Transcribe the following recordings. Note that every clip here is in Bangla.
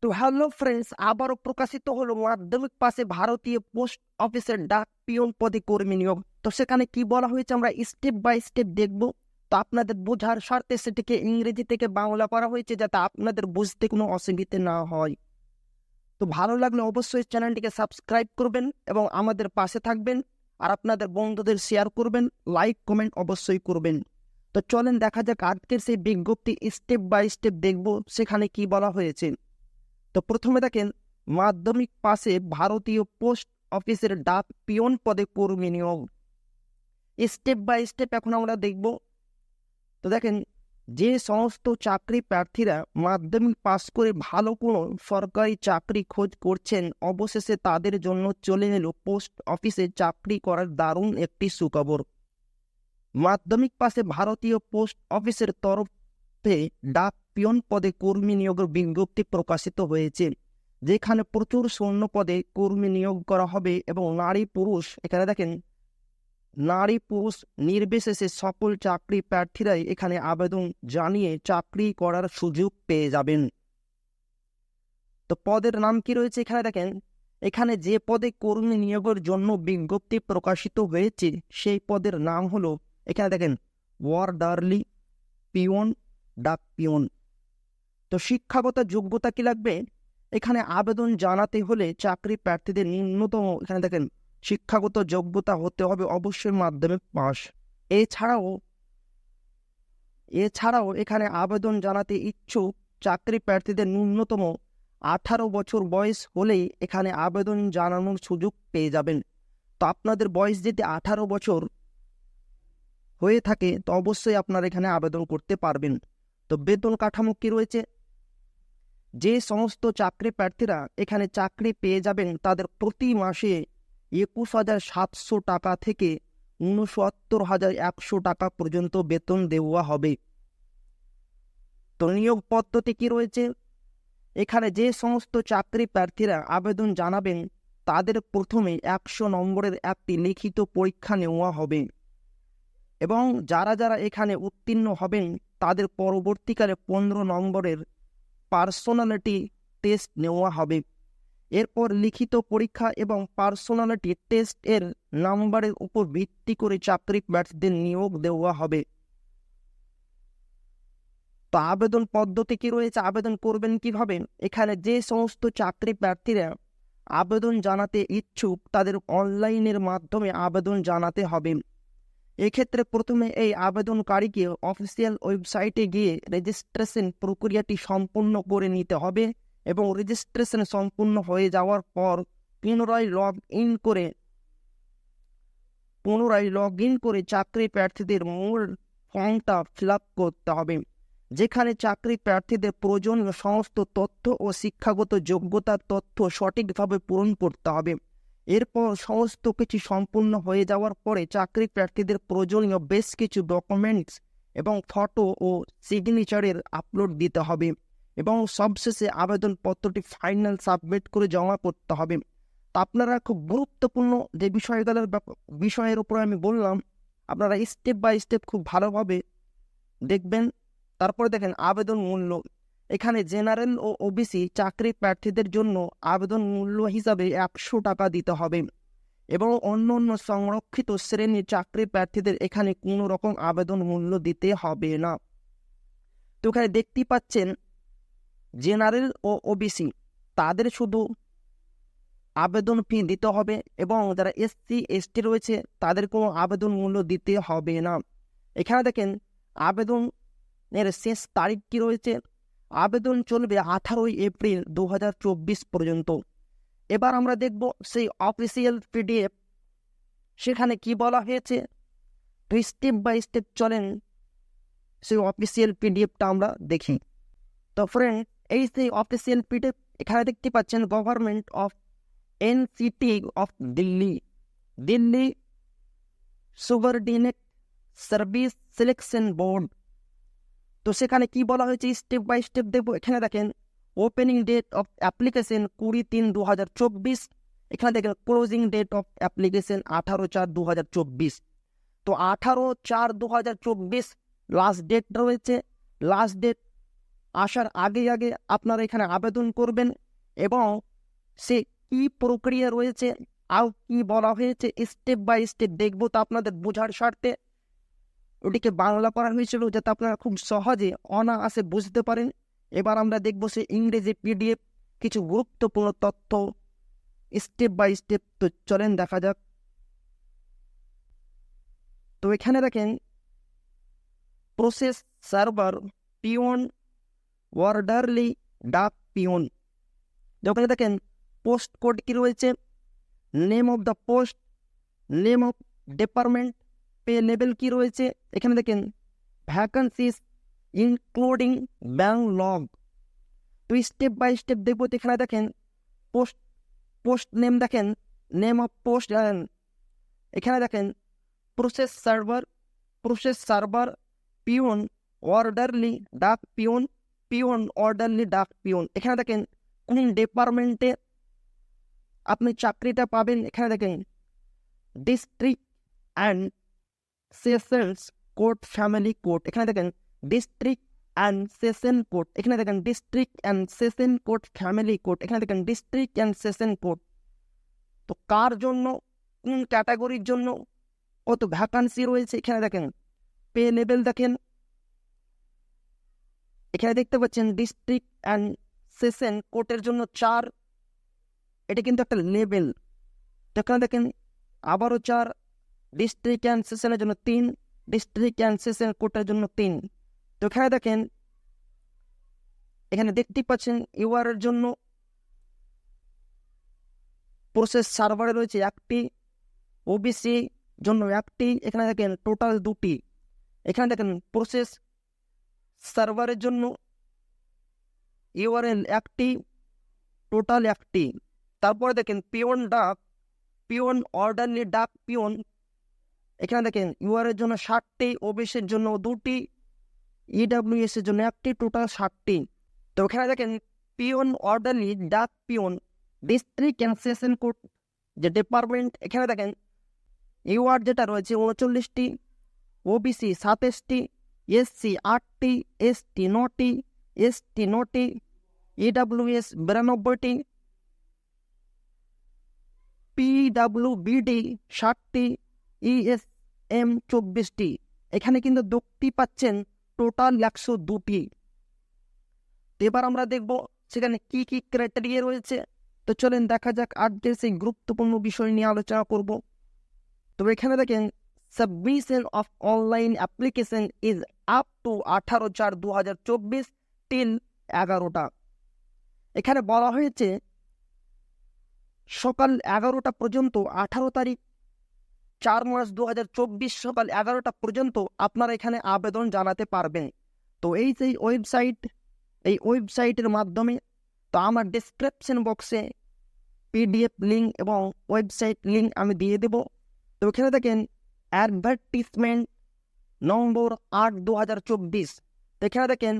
তো হ্যালো ফ্রেন্ডস, আবারও প্রকাশিত হলো মাধ্যমিক পাশে ভারতীয় পোস্ট অফিসের ডাক পিয়ন পদে কর্মী নিয়োগ। তো সেখানে কি বলা হয়েছে আমরা স্টেপ বাই স্টেপ দেখব। তো আপনাদের বোঝার স্বার্থে সেটিকে ইংরেজি থেকে বাংলা করা হয়েছে যাতে আপনাদের বুঝতে কোনো অসুবিধা না হয়। তো ভালো লাগলে অবশ্যই চ্যানেলটিকে সাবস্ক্রাইব করবেন এবং আমাদের পাশে থাকবেন, আর আপনাদের বন্ধুদের শেয়ার করবেন, লাইক কমেন্ট অবশ্যই করবেন। তো চলেন দেখা যাক আজকের সেই বিজ্ঞপ্তি স্টেপ বাই স্টেপ দেখব সেখানে কি বলা হয়েছে। তো প্রথমে দেখেন মাধ্যমিক পাশে ভারতীয় পোস্ট অফিসের ডাক পিয়ন পদে কর্মী নিয়োগ। স্টেপ বাই স্টেপ এখন আমরা দেখব। তো দেখেন, যে সমস্ত চাকরি প্রার্থীরা মাধ্যমিক পাস করে ভালো কোনো সরকারি চাকরি খোঁজ করছেন, অবশেষে তাদের জন্য চলে এলো পোস্ট অফিসে চাকরি করার দারুণ একটি সুখবর। মাধ্যমিক পাশে ভারতীয় পোস্ট অফিসের তরফে ডাক পিয়ন পদে কর্মী নিয়োগের বিজ্ঞপ্তি প্রকাশিত হয়েছে, যেখানে প্রচুর শূন্য পদে কর্মী নিয়োগ করা হবে এবং নারী পুরুষ, এখানে দেখেন নারী পুরুষ নির্বিশেষে সকল চাকরি প্রার্থীরাই এখানে আবেদন জানিয়ে চাকরি করার সুযোগ পেয়ে যাবেন। তো পদের নাম কি রয়েছে এখানে দেখেন, এখানে যে পদে কর্মী নিয়োগের জন্য বিজ্ঞপ্তি প্রকাশিত হয়েছে সেই পদের নাম হলো, এখানে দেখেন ওয়ার্ডারলি পিয়ন, ডাক পিয়ন। তো শিক্ষাগত যোগ্যতা কি লাগবে? এখানে আবেদন জানাতে হলে চাকরি প্রার্থীদের ন্যূনতম, এখানে দেখেন শিক্ষাগত যোগ্যতা হতে হবে অবশ্যই মাধ্যমিক পাস। এছাড়াও এখানে আবেদন জানাতে ইচ্ছুক চাকরি প্রার্থীদের ন্যূনতম 18 বছর বয়স হলেই এখানে আবেদন জানানোর সুযোগ পেয়ে যাবেন। তো আপনাদের বয়স যদি 18 বছর হয়ে থাকে তো অবশ্যই আপনারা এখানে আবেদন করতে পারবেন। তো বেতন কাঠামো কি রয়েছে? যে সমস্ত চাকরি প্রার্থীরা এখানে চাকরি পেয়ে যাবেন তাদের প্রতি মাসে 21,700 টাকা থেকে 69,100 টাকা পর্যন্ত বেতন দেওয়া হবে। তো নিয়োগ পদ্ধতি কি রয়েছে? এখানে যে সমস্ত চাকরি প্রার্থীরা আবেদন জানাবেন তাদের প্রথমে 100 নম্বরের একটি লিখিত পরীক্ষা নেওয়া হবে এবং যারা যারা এখানে উত্তীর্ণ হবেন তাদের পরবর্তীকালে 15 নম্বরের পার্সোনালিটি টেস্ট নেওয়া হবে। এরপর লিখিত পরীক্ষা এবং পার্সোনালিটি টেস্ট এর নাম্বারের উপর ভিত্তি করে চাকরি প্রার্থীদের নিয়োগ দেওয়া হবে। তো আবেদন পদ্ধতি কি রয়েছে, আবেদন করবেন কিভাবে? এখানে যে সমস্ত চাকরি প্রার্থীরা আবেদন জানাতে ইচ্ছুক তাদের অনলাইনের মাধ্যমে আবেদন জানাতে হবে। এক্ষেত্রে প্রথমে এই আবেদনকারীকে অফিসিয়াল ওয়েবসাইটে গিয়ে রেজিস্ট্রেশন প্রক্রিয়াটি সম্পূর্ণ করে নিতে হবে এবং রেজিস্ট্রেশন সম্পূর্ণ হয়ে যাওয়ার পর পুনরায় লগ ইন করে চাকরি প্রার্থীদের মূল ফর্মটা ফিল আপ করতে হবে, যেখানে চাকরি প্রার্থীদের প্রয়োজনীয় সমস্ত তথ্য ও শিক্ষাগত যোগ্যতার তথ্য সঠিকভাবে পূরণ করতে হবে। এরপর সমস্ত কিছু সম্পূর্ণ হয়ে যাওয়ার পরে চাকরি প্রার্থীদের প্রয়োজনীয় বেশ কিছু ডকুমেন্টস এবং ফটো ও সিগনেচারের আপলোড দিতে হবে এবং সবশেষে আবেদনপত্রটি ফাইনাল সাবমিট করে জমা করতে হবে। তা আপনারা খুব গুরুত্বপূর্ণ যে বিষয়ের উপর আমি বললাম, আপনারা স্টেপ বাই স্টেপ খুব ভালোভাবে দেখবেন। তারপরে দেখেন আবেদন মূল্য। এখানে জেনারেল ও ওবিসি চাকরি প্রার্থীদের জন্য আবেদন মূল্য হিসাবে 100 টাকা দিতে হবে এবং অন্য সংরক্ষিত শ্রেণীর চাকরি প্রার্থীদের এখানে কোনো রকম আবেদন মূল্য দিতে হবে না। তো এখানে দেখতেই পাচ্ছেন জেনারেল ও ওবিসি তাদের শুধু আবেদন ফি দিতে হবে এবং যারা এসসি এসটি রয়েছে তাদের কোনো আবেদন মূল্য দিতে হবে না। এখানে দেখেন আবেদনের শেষ তারিখ কি রয়েছে, আবেদন চলবে 18 এপ্রিল 2024 পর্যন্ত। এবার আমরা দেখব সেই অফিসিয়াল পিডিএফ, সেখানে কি বলা হয়েছে। তো স্টেপ বাই স্টেপ চলেন সেই অফিসিয়াল পিডিএফটা আমরা দেখি। তো ফ্রেন্ড, এই সেই অফিসিয়াল পিডিএফ, এখানে দেখতে পাচ্ছেন government of NCT of Delhi subordinate service selection board. তো সেখানে কি বলা হয়েছে স্টেপ বাই স্টেপ দেখবো। এখানে দেখেন ওপেনিং ডেট অফ অ্যাপ্লিকেশন 20/3/2024। এখানে দেখেন ক্লোজিং ডেট অফ অ্যাপ্লিকেশন 18/4/2024। তো 18/4/2024 লাস্ট ডেট রয়েছে। লাস্ট ডেট আসার আগে আগে আপনারা এখানে আবেদন করবেন এবং সে কি প্রক্রিয়া রয়েছে আর কি বলা হয়েছে স্টেপ বাই স্টেপ দেখবো, তো আপনাদের বোঝার স্বার্থে ওটিকে বাংলা করা হয়েছিল যাতে আপনারা খুব সহজে অনায়াসে বুঝতে পারেন। এবার আমরা দেখবো সে ইংরেজি পিডিএফ কিছু গুরুত্বপূর্ণ তথ্য স্টেপ বাই স্টেপ। তো চলেন দেখা যাক। তো এখানে দেখেন process server peon orderly dak peon. ওখানে দেখেন পোস্ট কোড কি রয়েছে, name of the post, name of department, pay level কি রয়েছে। এখানে দেখেন ভ্যাকান্সিস ইনক্লুডিং ব্যাংক লগ। তো স্টেপ বাই স্টেপ দেখবো। তো এখানে দেখেন পোস্ট পোস্ট নেম, দেখেন নেম অফ পোস্ট। এখানে দেখেন process server peon orderly dak peon, peon orderly dak peon. এখানে দেখেন কোন ডিপার্টমেন্টে আপনি চাকরিটা পাবেন। এখানে দেখেন district and sessions court family court. এখানে দেখেন ডিস্ট্রিক্ট অ্যান্ড সেশন কোর্ট। এখানে দেখেন district and session court family court. এখানে দেখেন ডিস্ট্রিক্ট অ্যান্ড সেশন কোর্ট। তো কার জন্য, কোন ক্যাটাগরির জন্য কত ভ্যাকান্সি রয়েছে। এখানে দেখেন পে লেভেল, দেখেন এখানে দেখতে পাচ্ছেন ডিস্ট্রিক্ট অ্যান্ড সেশন কোর্টের জন্য 4, এটা কিন্তু একটা লেভেল। তো এখানে দেখেন আবারও 4, ডিস্ট্রিক্ট অ্যান্ড সেশনের জন্য 3, ডিস্ট্রিক্ট অ্যান্ড সেশন কোর্টের জন্য 3। তো এখানে দেখেন এখানে দেখতে পাচ্ছেন ইউআর এর জন্য প্রসেস সার্ভারে রয়েছে 1টি, ওবিসি জন্য 1টি। এখানে দেখেন টোটাল 2টি। এখানে দেখেন প্রসেস সার্ভারের জন্য ইউআরএল 1টি, টোটাল 1টি। তারপরে দেখেন পিওন ডাক, পিওন অর্ডারলি ডাক পিওন। এখানে দেখেন ইউআর এর জন্য 60টি, ওবিসির জন্য 2টি, ইডাব্লিউএস এর জন্য 1টি, টোটাল 60টি। তো এখানে দেখেন peon orderly dak peon district and session court যে ডিপার্টমেন্ট। এখানে দেখেন ইউআর যেটা রয়েছে 39টি, ওবিসি 27টি, এসসি 8টি, এসটি 9টি, এসটি 9টি, ইডাব্লিউএস 92টি, পিডাব্লিউবিডি 60টি, ইএসএম 24টি। এখানে কিন্তু দেখতে পাচ্ছেন টোটাল 102টি। এবার আমরা দেখব সেখানে কি কি ক্রাইটেরিয়া রয়েছে। তো চলেন দেখা যাক। আজকে সেই গুরুত্বপূর্ণ বিষয় নিয়ে আলোচনা করব। তো এখানে দেখেন submission of online application is up to 18/4/2024 till 11টা। এখানে বলা হয়েছে সকাল 11টা পর্যন্ত, 18 তারিখ 4 মার্চ 2024 সকাল 11টা পর্যন্ত আপনারা এখানে আবেদন জানাতে পারবেন। তো এই যে ওয়েবসাইট, এই ওয়েবসাইটের মাধ্যমে, তো আমার ডিসক্রিপশন বক্সে পিডিএফ লিঙ্ক এবং ওয়েবসাইট লিঙ্ক আমি দিয়ে দেব। তো এখানে দেখেন অ্যাডভার্টিসমেন্ট নম্বর 8/2024। তো এখানে দেখেন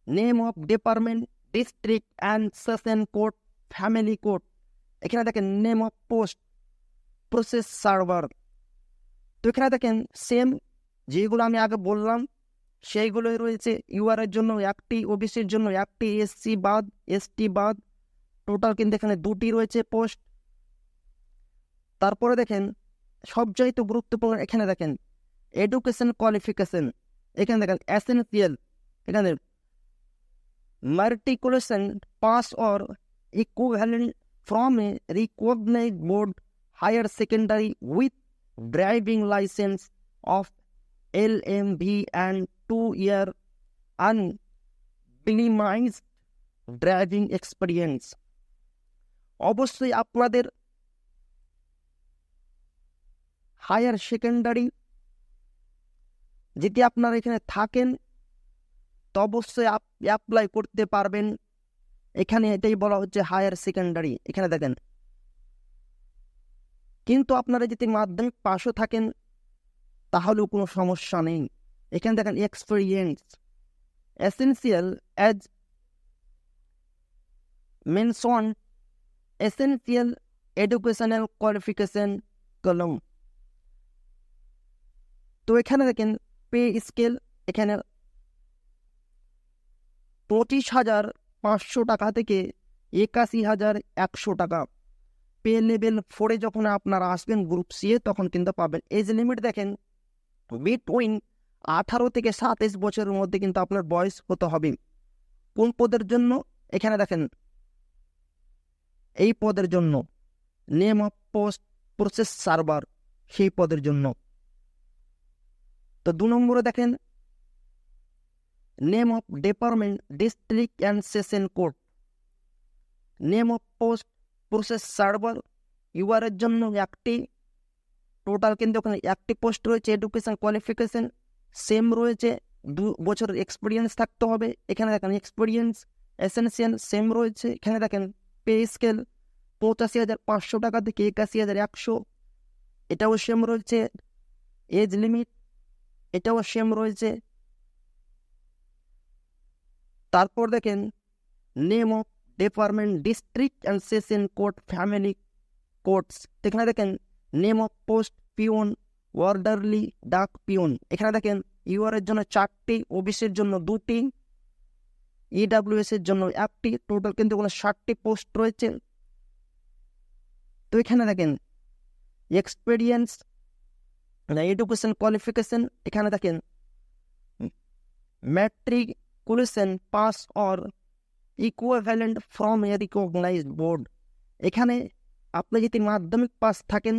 name of department district and session court family court. এখানে দেখেন name of post process server. তো এখানে দেখেন সেম যেগুলো আমি আগে বললাম সেইগুলোই রয়েছে। ইউআর এর জন্য 1টি, ওবিসির জন্য 1টি, এসসি বাদ, এসটি বাদ, টোটাল কিন্তু এখানে 2টি রয়েছে পোস্ট। তারপরে দেখেন সবচাইতে গুরুত্বপূর্ণ, এখানে দেখেন এডুকেশন কোয়ালিফিকেশন। এখানে দেখেন এসেনশিয়াল, এখানে matriculation pass or equivalent from a recognized board higher secondary with driving license of LMV and 2-year unminimized driving experience। অবশ্যই আপনাদের হায়ার সেকেন্ডারি যদি আপনারা এখানে থাকেন তো অবশ্যই অ্যাপ্লাই করতে পারবেন। এখানে এটাই বলা হচ্ছে হায়ার সেকেন্ডারি। এখানে দেখেন কিন্তু আপনারা যদি মাধ্যমিক পাশও থাকেন তাহলেও কোনো সমস্যা নেই। এখানে দেখেন experience essential as mention essential educational qualification কলম। তো এখানে দেখেন পে স্কেল, এখানে 25,500 টাকা থেকে 81,100 টাকা। পে লেভেল 4-এ যখন আপনারা আসবেন গ্রুপ সি এ তখন কিন্তু পাবেন। এজ লিমিট দেখেন বিটুইন 18 থেকে 27 বছরের মধ্যে কিন্তু আপনার বয়স হতে হবে। কোন পদের জন্য? এখানে দেখেন এই পদের জন্য name of post process server, সেই পদের জন্য। তো 2 নম্বরে দেখেন name of department district and session code, name of post process server UR এর জন্য একটি, টোটাল কিন্তু ওখানে একটি পোস্ট রয়েছে। এডুকেশন কোয়ালিফিকেশন সেম রয়েছে, 2 বছরের এক্সপিরিয়েন্স থাকতে হবে। এখানে দেখেন এক্সপিরিয়েন্স এসেনশিয়াল সেম রয়েছে। এখানে দেখেন পে স্কেল 85,500 টাকা থেকে 81,100, এটাও সেম রয়েছে। এজ লিমিট এটাও সেম রয়েছে। তারপর দেখেন name of department district and session code family codes, এখানে দেখেন নেম অফ পোস্ট পিওন ওয়ার্ডারলি ডাক পিওন। এখানে দেখেন ইউআর এর জন্য 4টি, ওবিসির জন্য 2টি, ইডাব্লিউএস এর জন্য 1টি, টোটাল কিন্তু কোনো 60টি পোস্ট রয়েছে। তো এখানে দেখেন এক্সপিরিয়েন্স এডুকেশন কোয়ালিফিকেশন, এখানে দেখেন matriculation pass or equivalent from a recognized board. এখানে আপনি যদি মাধ্যমিক পাস থাকেন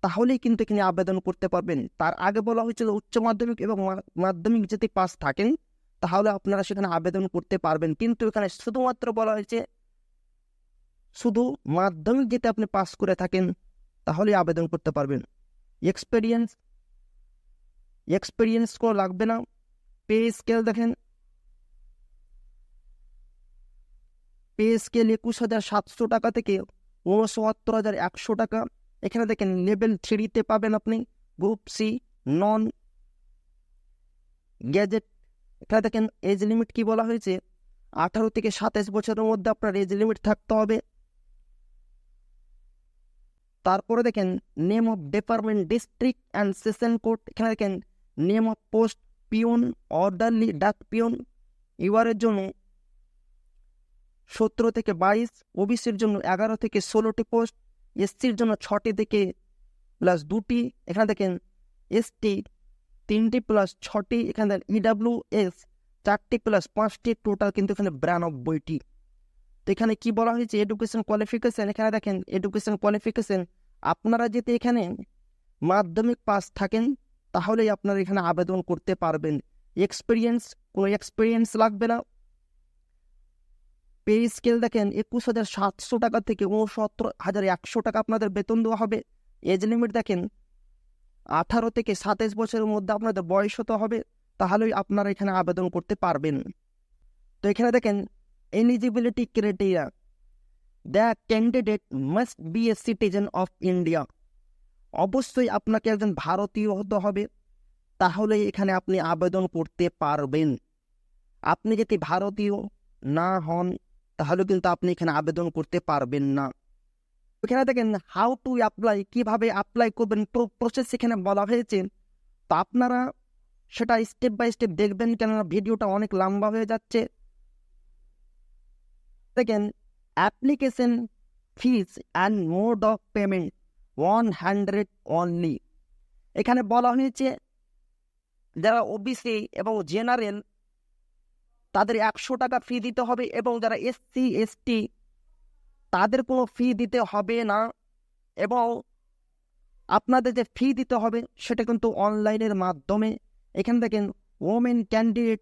তাহলেই কিন্তু এখানে আবেদন করতে পারবেন। তার আগে বলা হয়েছিল উচ্চ মাধ্যমিক এবং মাধ্যমিক যদি পাস থাকেন তাহলে আপনারা সেখানে আবেদন করতে পারবেন, কিন্তু এখানে শুধুমাত্র বলা হয়েছে শুধু মাধ্যমিক যদি আপনি পাস করে থাকেন তাহলেই আবেদন করতে পারবেন। এক্সপিরিয়েন্স কোনো লাগবে না। পে স্কেল দেখেন, পে স্কেল 21,700 টাকা থেকে 69,100 টাকা। এখানে দেখেন লেভেল 3-তে পাবেন আপনি গ্রুপ সি নন গ্যাজেট। এখানে দেখেন এজ লিমিট কি বলা হয়েছে, 18 থেকে 27 বছরের মধ্যে আপনার এজ লিমিট থাকতে হবে। তারপরে দেখেন name of department district and session code, এখানে দেখেন name of post peon orderly dak peon, UR এর জন্য 17 থেকে 22, ওবিসির জন্য 11 থেকে 16টি পোস্ট, এসসির জন্য 6টি থেকে প্লাস 2টি, এখানে দেখেন এসটি 3টি প্লাস 6টি, এখানে দেখেন ইডাব্লিউএস 4টি প্লাস 5টি, টোটাল কিন্তু এখানে 92টি। তো এখানে কি বলা হয়েছে এডুকেশন কোয়ালিফিকেশন, এখানে দেখেন এডুকেশন কোয়ালিফিকেশন আপনারা যদি এখানে মাধ্যমিক পাস থাকেন তাহলেই আপনারা এখানে আবেদন করতে পারবেন। কোনো এক্সপিরিয়েন্স লাগবে না। পে স্কেল দেখেন 21,700 টাকা থেকে 69,100 টাকা আপনাদের বেতন দেওয়া হবে। এজ লিমিট দেখেন 18 থেকে 27 বছরের মধ্যে আপনাদের বয়স হতে হবে, তাহলেই আপনারা এখানে আবেদন করতে পারবেন। তো এখানে দেখেন eligibility criteria, the candidate must B a citizen of India. অবশ্যই আপনাকে একজন ভারতীয় হতে হবে, তাহলে এখানে আপনি আবেদন করতে পারবেন। আপনি যদি ভারতীয় না হন তাহলে কিন্তু আপনি এখানে আবেদন করতে পারবেন না। এখানে দেখেন হাউ টু অ্যাপ্লাই, কিভাবে অ্যাপ্লাই করবেন প্রসেস এখানে বলা হয়েছে। তো আপনারা সেটা স্টেপ বাই স্টেপ দেখবেন, কেননা ভিডিওটা অনেক লম্বা হয়ে যাচ্ছে। দেখেন application fees and mode of payment 100 only. এখানে বলা হয়েছে যারা ওবিসি এবং জেনারেল তাদের 100 টাকা ফি দিতে হবে, এবং যারা এসসি এসটি তাদের কোনো ফি দিতে হবে না। এবং আপনাদের যে ফি দিতে হবে সেটা কিন্তু অনলাইনের মাধ্যমে। এখানে দেখেন women candidate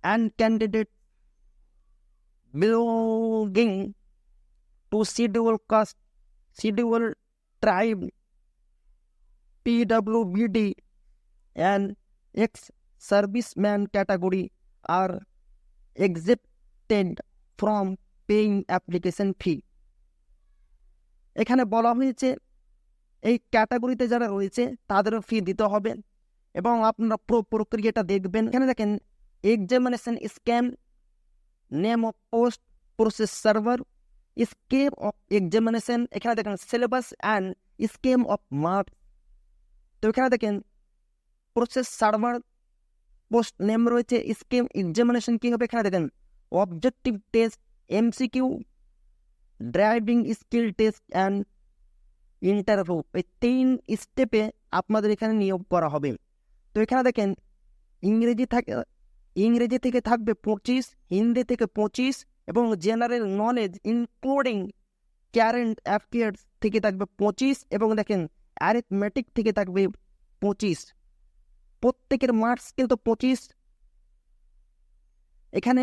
and candidate belonging to schedule caste, schedule tribe, পিডব্লিউবিডি and ex serviceman category are excepted from paying application fee. এখানে বলা হয়েছে এই ক্যাটাগরিতে যারা রয়েছে তাদেরও ফি দিতে হবে, এবং আপনারা পুরো প্রক্রিয়াটা দেখবেন। এখানে দেখেন examination scam, name of post process server, scam of examination, এখানে দেখেন syllabus and scam of marks. তো এখানে দেখেন প্রসেস সার্ভার পোস্ট নেম রয়েছে, স্কিম, এক্সামিনেশন কি হবে এখানে দেখেন objective test, MCQ, driving skill test and interview, এই 3 স্টেপে আপনাদের এখানে নিয়োগ করা হবে। তো এখানে দেখেন ইংরেজি থেকে থাকবে 25, হিন্দি থেকে 25 এবং general knowledge including current affairs থেকে থাকবে 25 এবং দেখেন অ্যারিথমেটিক থেকে থাকবে 25। প্রত্যেকের মার্কস কিন্তু 25। এখানে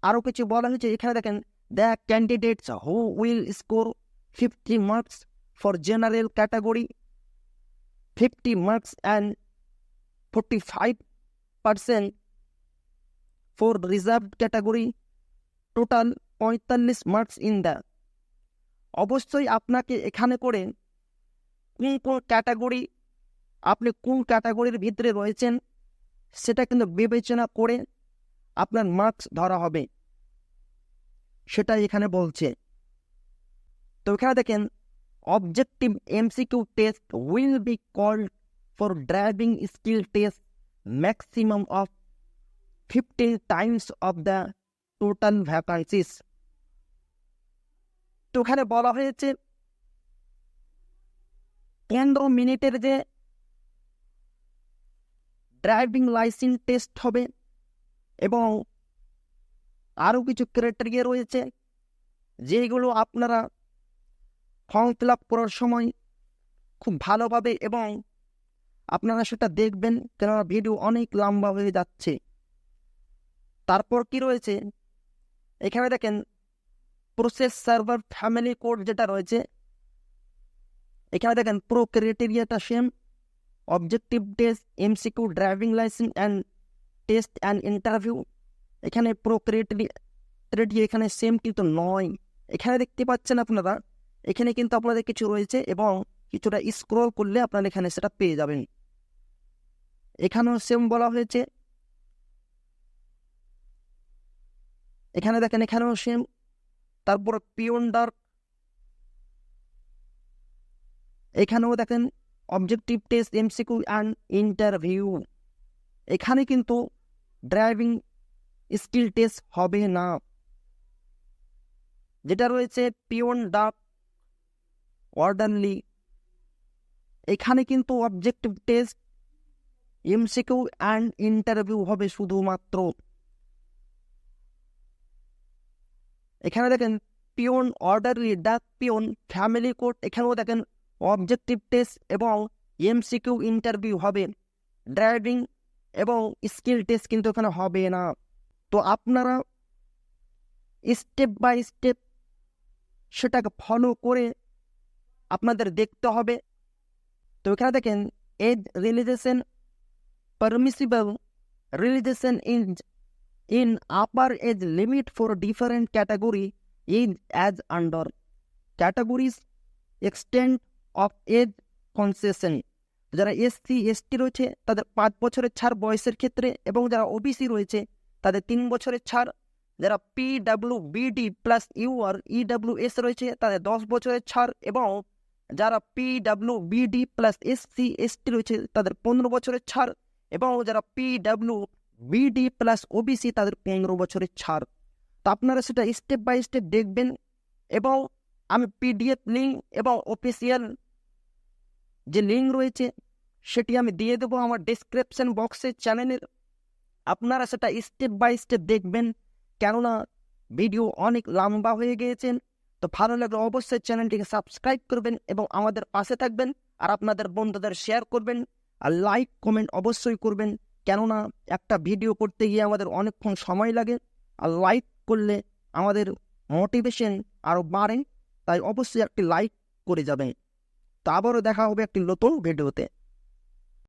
আরও কিছু বলা হয়েছে, এখানে দেখেন the candidates who will score 50 marks for general category, 50 marks and 45% for reserve category, total 45 marks in the. অবশ্যই আপনাকে এখানে করে কোন ক্যাটাগরি, আপনি কোন ক্যাটাগরির ভিতরে রয়েছেন সেটা কিন্তু বিবেচনা করে আপনার মার্কস ধরা হবে, সেটাই এখানে বলছে। তো এখানে দেখেন objective MCQ test will be called for driving skill test maximum of 15 times of the total vacancies. তো এখানে বলা হয়েছে 15 মিনিটের যে ড্রাইভিং লাইসেন্স টেস্ট হবে এবং আরও কিছু ক্রাইটেরিয়া রয়েছে যেগুলো আপনারা ফর্ম ফিল আপ করার সময় খুব ভালোভাবে এবং আপনারা সেটা দেখবেন, কেননা ভিডিও অনেক লম্বা হয়ে যাচ্ছে। তারপর কি রয়েছে এখানে দেখেন প্রসেস সার্ভার ফ্যামিলি কোড যেটা রয়েছে, এখানে দেখেন পুরো ক্রাইটেরিয়াটা same, objective test, MCQ, driving licence and test and interview, এখানে পুরো ক্রাইটেরিয়া এখানে সেম কিন্তু নয়। এখানে দেখতে পাচ্ছেন আপনারা, এখানে কিন্তু আপনাদের কিছু রয়েছে এবং কিছুটা স্ক্রল করলে আপনারা এখানে সেটা পেয়ে যাবেন। এখানেও সেম বলা হয়েছে, এখানে দেখেন এখানেও সেম। তারপর পিওন ডার্ক, এখানেও দেখেন objective test, MCQ and interview. এখানে কিন্তু ড্রাইভিং স্কিল টেস্ট হবে না। যেটা রয়েছে পিওন ডার্ক, অর্ডারলি, এখানে কিন্তু objective test, MCQ and interview হবে শুধুমাত্র। এখানে দেখেন peon orderly, dak peon, family code, এখানেও দেখেন অবজেক্টিভ টেস্ট এবং এমসিকিউ ইন্টারভিউ হবে, ড্রাইভিং এবং স্কিল টেস্ট কিন্তু এখানে হবে না। তো আপনারা স্টেপ বাই স্টেপ সেটাকে ফলো করে আপনাদের দেখতে হবে। তো এখানে দেখেন age relaxation permissible relaxation in upper age limit for different category is as under categories extent of age concession। যারা এসসি এসটি রয়েছে তাদের 5 বছরের ছাড় বয়সের ক্ষেত্রে এবং যারা ওবিসি রয়েছে তাদের 3 বছরের ছাড়, যারা পিডাব্লিউবিডি প্লাস ইউআর ইডাব্লিউএস রয়েছে তাদের 10 বছরের ছাড় এবং যারা পিডাব্লিউবিডি প্লাস এসসি এসটি রয়েছে তাদের 15 বছরের ছাড় এবং যারা পিডাব্লিউবিডি প্লাস ওবিসি তাদের 15 বছরের ছাড়। তো আপনারা সেটা স্টেপ বাই স্টেপ দেখবেন এবং আমি পিডিএফ লিঙ্ক এবং অফিসিয়াল যে লিঙ্ক রয়েছে সেটি আমি দিয়ে দেবো আমার ডেসক্রিপশন বক্সে চ্যানেলের। আপনারা সেটা স্টেপ বাই স্টেপ দেখবেন, কেননা ভিডিও অনেক লম্বা হয়ে গিয়েছেন। তো ভালো লাগলে অবশ্যই চ্যানেলটিকে সাবস্ক্রাইব করবেন এবং আমাদের পাশে থাকবেন, আর আপনাদের বন্ধুদের শেয়ার করবেন আর লাইক কমেন্ট অবশ্যই করবেন, কেননা একটা ভিডিও করতে গিয়ে আমাদের অনেকক্ষণ সময় লাগে, আর লাইক করলে আমাদের মোটিভেশন আরও বাড়ে, তাই অবশ্যই একটি লাইক করে যাবেন। তো আবারও দেখা হবে একটি নতুন ভিডিওতে।